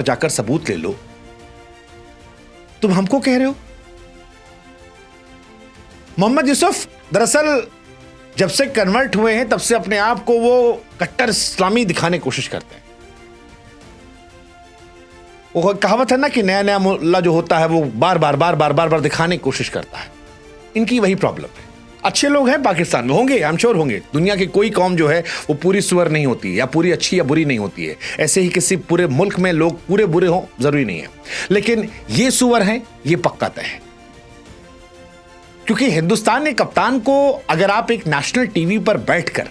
जाकर सबूत ले लो। तुम हमको कह रहे हो? मोहम्मद यूसुफ दरअसल जब से कन्वर्ट हुए हैं तब से अपने आप को वो कट्टर इस्लामी दिखाने की कोशिश करते हैं। वो कहावत है ना कि नया नया मुल्ला जो होता है वो बार बार दिखाने की कोशिश करता है। इनकी वही प्रॉब्लम है। अच्छे लोग हैं पाकिस्तान में, होंगे, आई एम श्योर होंगे। दुनिया की कोई कौम जो है वो पूरी सुअर नहीं होती है, या पूरी अच्छी या बुरी नहीं होती है। ऐसे ही किसी पूरे मुल्क में लोग पूरे बुरे हों जरूरी नहीं है, लेकिन ये सुअर हैं, ये पक्का तय है। क्योंकि हिंदुस्तान ने कप्तान को अगर आप एक नेशनल टीवी पर बैठकर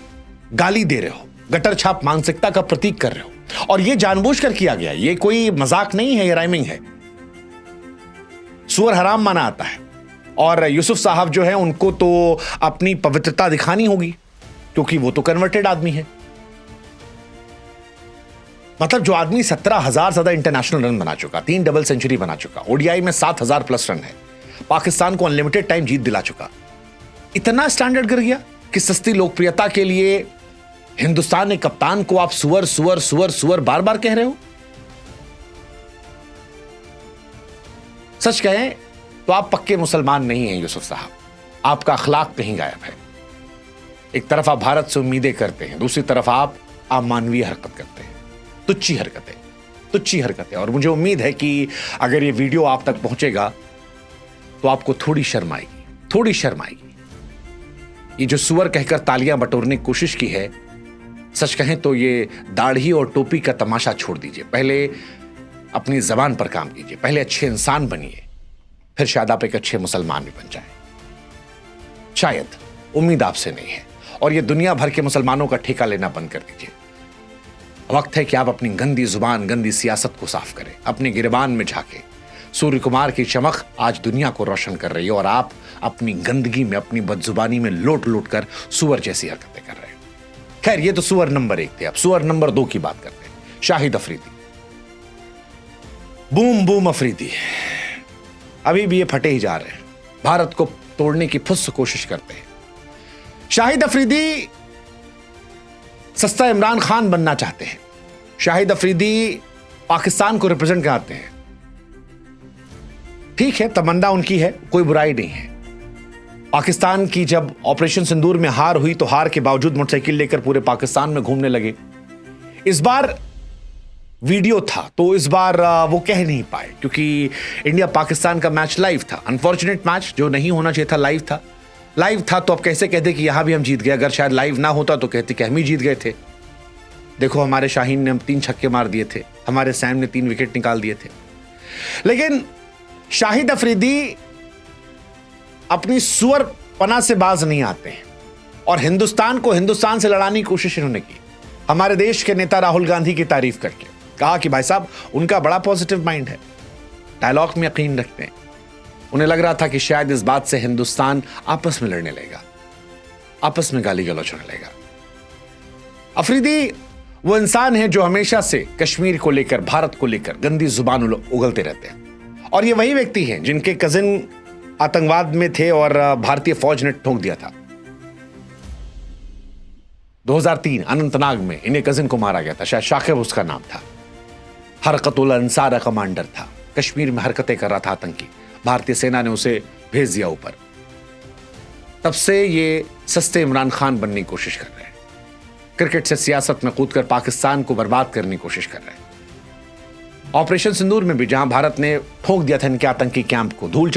गाली दे रहे हो, गटर छाप मानसिकता का प्रतीक कर रहे हो, और ये जानबूझकर किया गया, ये कोई मजाक नहीं है, ये राइमिंग है। सुअर हराम माना आता है, और यूसुफ साहब जो है उनको तो अपनी पवित्रता दिखानी होगी, क्योंकि वो तो कन्वर्टेड आदमी है। मतलब जो आदमी 17,000 ज्यादा इंटरनेशनल रन बना चुका, 3 डबल सेंचुरी बना चुका, ओडीआई में 7,000 प्लस रन है, पाकिस्तान को अनलिमिटेड टाइम जीत दिला चुका, इतना स्टैंडर्ड गिर गया कि सस्ती लोकप्रियता के लिए हिंदुस्तान के कप्तान को आप सुअर सुअर सुअर सुअर बार बार कह रहे हो। सच कहें तो आप पक्के मुसलमान नहीं हैं यूसुफ साहब, आपका अखलाक कहीं गायब है। एक तरफ आप भारत से उम्मीदें करते हैं, दूसरी तरफ आप अमानवीय हरकत करते हैं, तुच्छी हरकतें। और मुझे उम्मीद है कि अगर ये वीडियो आप तक पहुंचेगा तो आपको थोड़ी शर्म आएगी। ये जो सुअर कहकर तालियां बटोरने की कोशिश की है, सच कहें तो ये दाढ़ी और टोपी का तमाशा छोड़ दीजिए। पहले अपनी जबान पर काम कीजिए, पहले अच्छे इंसान बनिए, फिर शायद आप एक अच्छे मुसलमान भी बन जाएं। शायद, उम्मीद आपसे नहीं है। और ये दुनिया भर के मुसलमानों का ठेका लेना बंद कर दीजिए। वक्त है कि आप अपनी गंदी जुबान, गंदी सियासत को साफ करें, अपने गिरबान में झांके। सूर्य कुमार की चमक आज दुनिया को रोशन कर रही है, और आप अपनी गंदगी में, अपनी बदजुबानी में लोट लोट कर सुअर जैसी हरकतें कर रहे हैं। खैर, ये तो सुअर नंबर 1 थे। अब सुअर नंबर 2 की बात करते हैं। शाहिद अफरीदी, बूम बूम अफरीदी, अभी भी ये फटे ही जा रहे हैं, भारत को तोड़ने की फुस कोशिश करते हैं। शाहिद अफरीदी सस्ता इमरान खान बनना चाहते हैं। शाहिद अफरीदी पाकिस्तान को रिप्रेजेंट कराते हैं। ठीक है, तमन्ना उनकी है, कोई बुराई नहीं है। पाकिस्तान की जब ऑपरेशन सिंदूर में हार हुई तो हार के बावजूद मोटरसाइकिल लेकर पूरे पाकिस्तान में घूमने लगे। इस बार वीडियो था तो इस बार वो कह नहीं पाए, क्योंकि इंडिया पाकिस्तान का मैच लाइव था। अनफॉर्चुनेट मैच, जो नहीं होना चाहिए था, लाइव था तो अब कैसे कहते कि यहां भी हम जीत गए। अगर शायद लाइव ना होता तो कहते कि हम ही जीत गए थे। देखो, हमारे शाहीन ने 3 छक्के मार दिए थे, हमारे सैम ने 3 विकेट निकाल दिए थे। लेकिन शाहिद अफरीदी अपनी सुअर पना से बाज नहीं आते हैं, और हिंदुस्तान को हिंदुस्तान से लड़ाने की कोशिश इन्होंने की। हमारे देश के नेता राहुल गांधी की तारीफ करके कहा कि भाई साहब, उनका बड़ा पॉजिटिव माइंड है, डायलॉग में यकीन रखते हैं। उन्हें लग रहा था कि शायद इस बात से हिंदुस्तान आपस में लड़ने लगेगा, आपस में गाली गलौज होने लगेगा। अफरीदी वो इंसान है जो हमेशा से कश्मीर को लेकर, भारत को लेकर गंदी जुबान उगलते रहते हैं, और ये वही व्यक्ति हैं जिनके कजिन आतंकवाद में थे और भारतीय फौज ने ठोक दिया था। 2003 अनंतनाग में इन्हें कजिन को मारा गया था, शायद शाकिब उसका नाम था। हरकतुल अंसार कमांडर था, कश्मीर में हरकतें कर रहा था आतंकी, भारतीय सेना ने उसे भेज दिया ऊपर। तब से ये सस्ते इमरान खान बनने की कोशिश कर रहे हैं, क्रिकेट से सियासत में कूदकर पाकिस्तान को बर्बाद करने की कोशिश कर रहे हैं। ऑपरेशन सिंदूर में भी जहां भारत ने ठोक दिया था इनके आतंकी कैंप को, धूल